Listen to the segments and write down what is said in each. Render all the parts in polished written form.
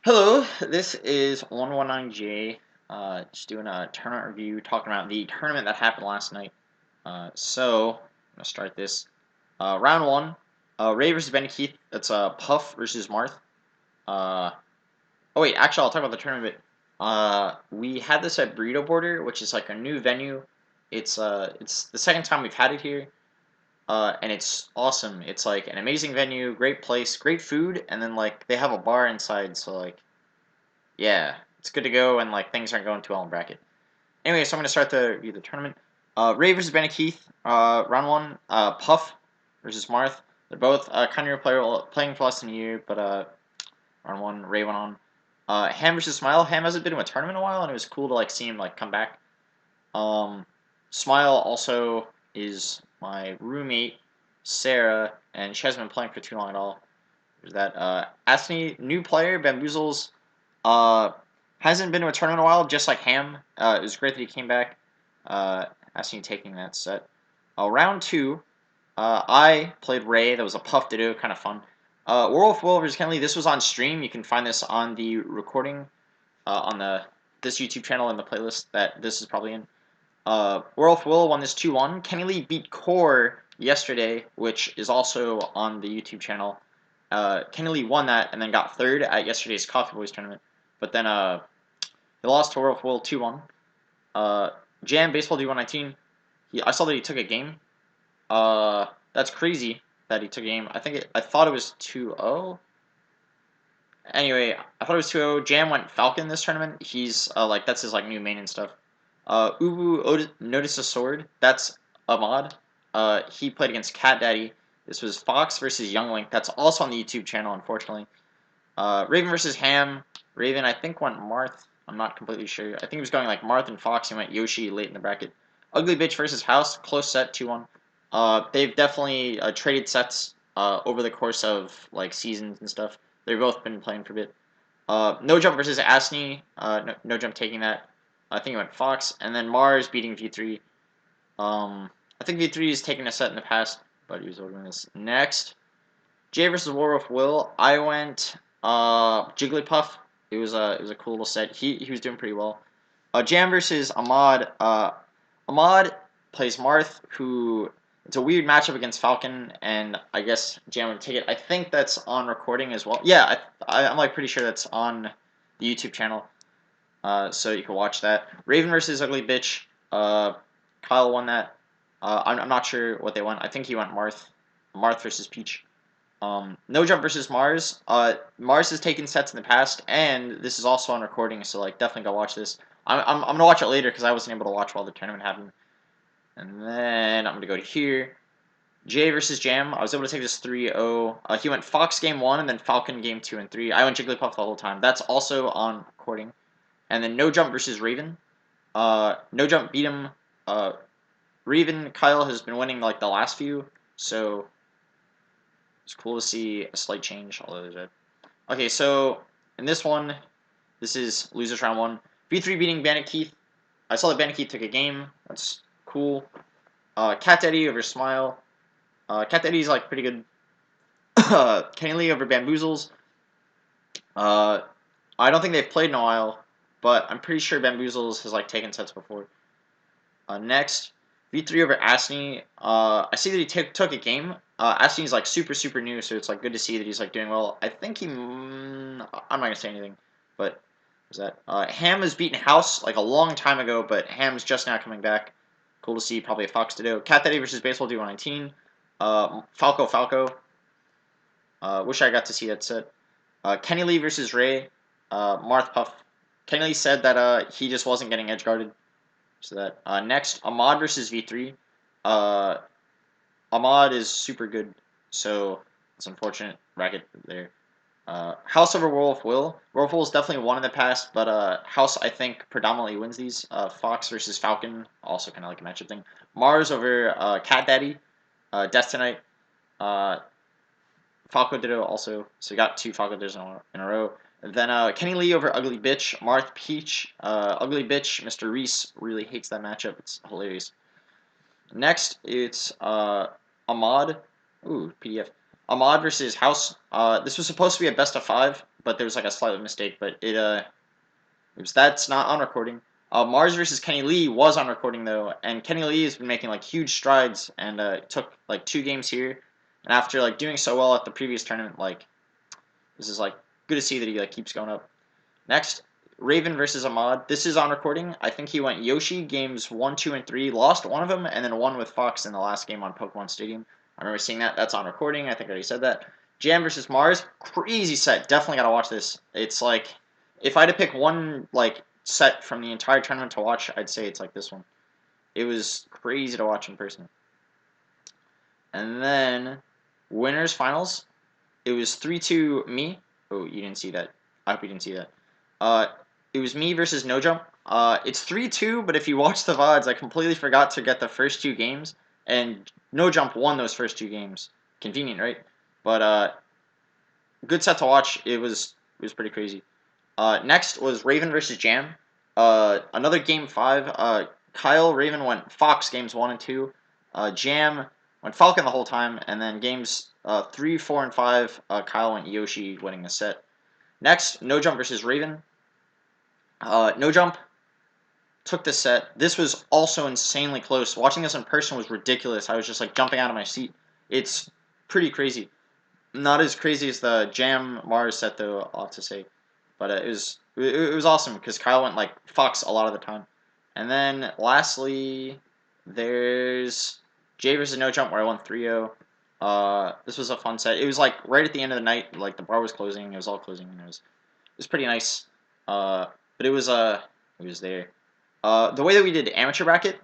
Hello, this is 119J, just doing a tournament review, talking about the tournament that happened last night. I'm gonna start this. Round one, Ray versus Ben Keith. That's Puff versus Marth. Uh, oh wait, actually, I'll talk about the tournament. We had this at Burrito Boarder, which is like a new venue. It's the second time we've had it here. And it's awesome. It's like an amazing venue, great place, great food, and then like they have a bar inside, so like yeah, it's good to go, and like things aren't going too well in bracket. Anyway, so I'm gonna start the review of the tournament. Ray versus Keith. Round one. Puff versus Marth. They're both kind of playing for less than a year, but round one, Ray went on. Ham versus Smile. Ham hasn't been to a tournament in a while, and it was cool to like see him like come back. Um, Smile also is my roommate, Sarah, and she hasn't been playing for too long at all. There's that. Asni, new player, Bamboozles. Uh, hasn't been to a tournament in a while, just like Ham. It was great that he came back. Asni taking that set. Round two, I played Ray. That was a Puff Ditto, kind of fun. Werewolf Will versus Kenley. This was on stream. You can find this on the recording on this YouTube channel in the playlist that this is probably in. Werewolf Will won this 2-1. Kenny Lee beat Core yesterday, which is also on the YouTube channel. Kenny Lee won that and then got third at yesterday's Coffee Boys tournament. But then he lost to Werewolf Will 2-1. Jam Baseball D119. I saw that he took a game. That's crazy that he took a game. I thought it was 2-0. Anyway, I thought it was 2-0. Jam went Falcon this tournament. He's like that's his like new main and stuff. Notice a Sword. That's Ahmad. He played against Cat Daddy. This was Fox versus Young Link. That's also on the YouTube channel, unfortunately. Raven versus Ham. Raven, I think, went Marth. I'm not completely sure. I think he was going like Marth and Fox. He went Yoshi late in the bracket. Ugly Bitch versus House. Close set, 2-1. They've definitely traded sets over the course of like seasons and stuff. They've both been playing for a bit. No Jump versus Asney. No Jump taking that. I think it went Fox. And then Mars beating V3. I think V3 has taken a set in the past, but he was ordering this next. Jay versus Werewolf Will. I went Jigglypuff. It was a cool little set. He was doing pretty well. Jam versus Ahmad. Ahmad plays Marth, who it's a weird matchup against Falcon, and I guess Jam would take it. I think that's on recording as well. Yeah, I'm like pretty sure that's on the YouTube channel, so you can watch that. Raven versus Ugly Bitch. Kyle won that. I'm not sure what they won. I think he went Marth. Marth versus Peach. No Jump versus Mars. Mars has taken sets in the past, and this is also on recording, so like definitely go watch this. I'm gonna watch it later because I wasn't able to watch while the tournament happened. And then I'm gonna go to here. Jay versus Jam. I was able to take this 3-0. He went Fox game 1 and then Falcon game 2 and 3. I went Jigglypuff the whole time. That's also on recording. And then No Jump versus Raven. No Jump beat him. Raven Kyle has been winning like the last few, so it's cool to see a slight change. Although there's a okay, so in this one, this is losers round 1. V3 beating Bandit Keith. I saw that Bandit Keith took a game. That's cool. Cat Daddy over Smile. Cat Daddy's like pretty good. Kenny Lee over Bamboozles. I don't think they've played in a while, but I'm pretty sure Bamboozles has like taken sets before. Next, V3 over Asney. I see that he took a game. Asney's like super new, so it's like good to see that he's like doing well. I think he. I'm not gonna say anything, but there's that. Ham has beaten House like a long time ago, but Ham's just now coming back. Cool to see. Probably a Fox to do. Cat Daddy versus Baseball D119. Falco. Wish I got to see that set. Kenny Lee versus Ray. Marth Puff. Kenny Lee said that he just wasn't getting edge guarded. So that next, Ahmad versus V3. Ahmad is super good, so it's unfortunate bracket there. House over Werewolf Will. Werewolf Will is definitely won in the past, but House I think predominantly wins these. Fox versus Falcon, also kind of like a matchup thing. Mars over Cat Daddy. Death Tonight. Falco Ditto also, so we got 2 Falco Dittos in a row. And then Kenny Lee over Ugly Bitch, Marth Peach, Ugly Bitch, Mr. Reese really hates that matchup. It's hilarious. Next, it's Ahmad. Ooh, PDF. Ahmad versus House. This was supposed to be a best of 5, but there was like a slight mistake. But that's not on recording. Mars versus Kenny Lee was on recording though, and Kenny Lee has been making like huge strides, and took like 2 games here, and after like doing so well at the previous tournament, like this is like good to see that he like keeps going up. Next, Raven versus Ahmad. This is on recording. I think he went Yoshi games 1, 2, and 3, lost one of them, and then won with Fox in the last game on Pokemon Stadium. I remember seeing that. That's on recording. I think I already said that. Jam versus Mars. Crazy set. Definitely gotta watch this. It's like, if I had to pick one like set from the entire tournament to watch, I'd say it's like this one. It was crazy to watch in person. And then winners finals. It was 3-2 me. Oh, you didn't see that. I hope you didn't see that. Uh, it was me versus No Jump. It's 3-2, but if you watch the VODs, I completely forgot to get the first 2 games, and No Jump won those first 2 games. Convenient, right? But good set to watch. It was pretty crazy. Next was Raven versus Jam. Another game 5. Kyle Raven went Fox games 1 and 2. Jam went Falcon the whole time, and then games 3, 4, and 5. Kyle went Yoshi, winning the set. Next, No Jump versus Raven. No Jump took the set. This was also insanely close. Watching this in person was ridiculous. I was just like jumping out of my seat. It's pretty crazy. Not as crazy as the Jam Mars set though, I'll have to say. But it was awesome because Kyle went like Fox a lot of the time. And then lastly, there's Jay versus No Jump where I won 3-0. This was a fun set. It was like right at the end of the night, like the bar was closing, it was all closing, and it was pretty nice. But it was there. The way that we did amateur bracket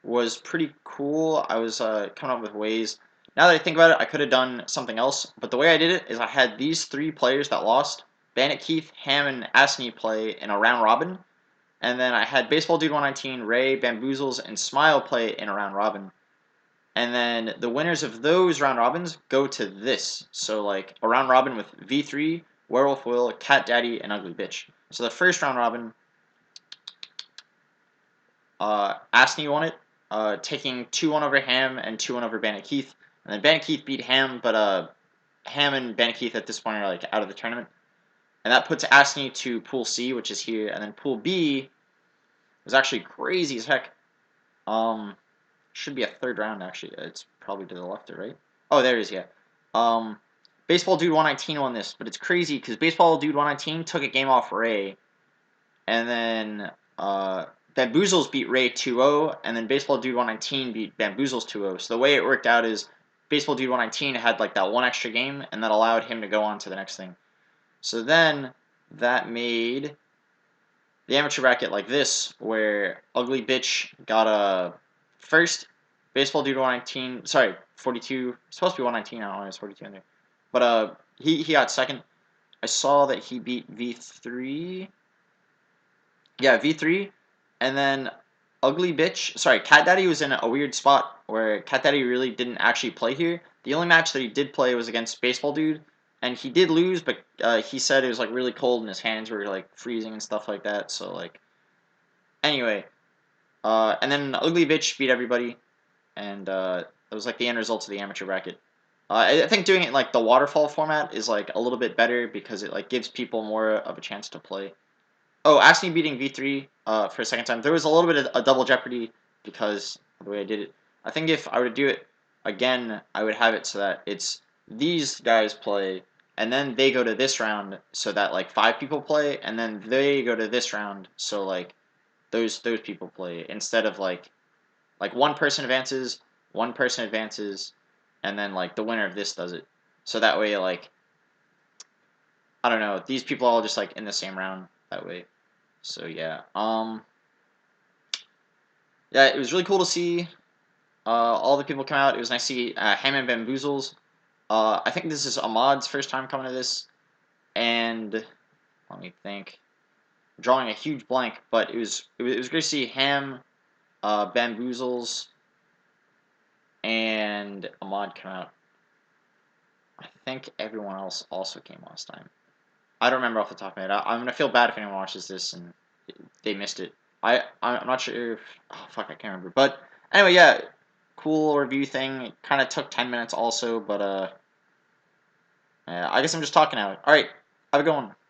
was pretty cool. I was coming up with ways. Now that I think about it, I could have done something else. But the way I did it is I had these 3 players that lost: Bandit Keith, Ham, and Asney play in a round robin. And then I had Baseball Dude 119, Ray, Bamboozles, and Smile play in a round robin. And then the winners of those round robins go to this. So like a round robin with V3, Werewolf Will, Cat Daddy, and Ugly Bitch. So the first round robin, Asney won it, taking 2-1 over Ham and 2-1 over Bandit Keith. And then Bandit Keith beat Ham, but Ham and Bandit Keith at this point are like out of the tournament. And that puts Asney to Pool C, which is here. And then Pool B was actually crazy as heck. Should be a 3rd round, actually. It's probably to the left or right. Oh, there it is, yeah. Baseball Dude 119 won this, but it's crazy because Baseball Dude 119 took a game off Ray. And then Bamboozles beat Ray 2-0, and then Baseball Dude 119 beat Bamboozles 2-0. So the way it worked out is Baseball Dude 119 had like that 1 extra game, and that allowed him to go on to the next thing. So then that made the amateur bracket like this, where Ugly Bitch got a first, Baseball Dude 119, sorry, 42, it's supposed to be 119, I don't know, it's 42 in there. But he got second. I saw that he beat V3. Yeah, V3. And then Ugly Bitch, sorry, Cat Daddy was in a weird spot where Cat Daddy really didn't actually play here. The only match that he did play was against Baseball Dude, and he did lose, but he said it was like really cold and his hands were like freezing and stuff like that. So like, anyway, and then Ugly Bitch beat everybody, and it was like the end result of the amateur bracket. I think doing it in like the waterfall format is like a little bit better because it like gives people more of a chance to play. Oh, Asney beating V3 for a second time. There was a little bit of a double jeopardy because of the way I did it. I think if I were to do it again, I would have it so that it's these guys play, and then they go to this round so that like 5 people play, and then they go to this round so like those people play, instead of like one person advances, and then like the winner of this does it. So that way, like, I don't know, these people all just like in the same round that way. So yeah, yeah, it was really cool to see all the people come out. It was nice to see Ham and Bamboozles. I think this is Ahmad's first time coming to this, and let me think, I'm drawing a huge blank, but it was great to see Ham, Bamboozles, and Ahmad come out. I think everyone else also came last time. I don't remember off the top of my head. I'm gonna feel bad if anyone watches this and they missed it. I'm not sure if, oh fuck, I can't remember. But anyway, yeah, cool review thing. It kind of took 10 minutes also, but yeah, I guess I'm just talking now. All right, Have a good one.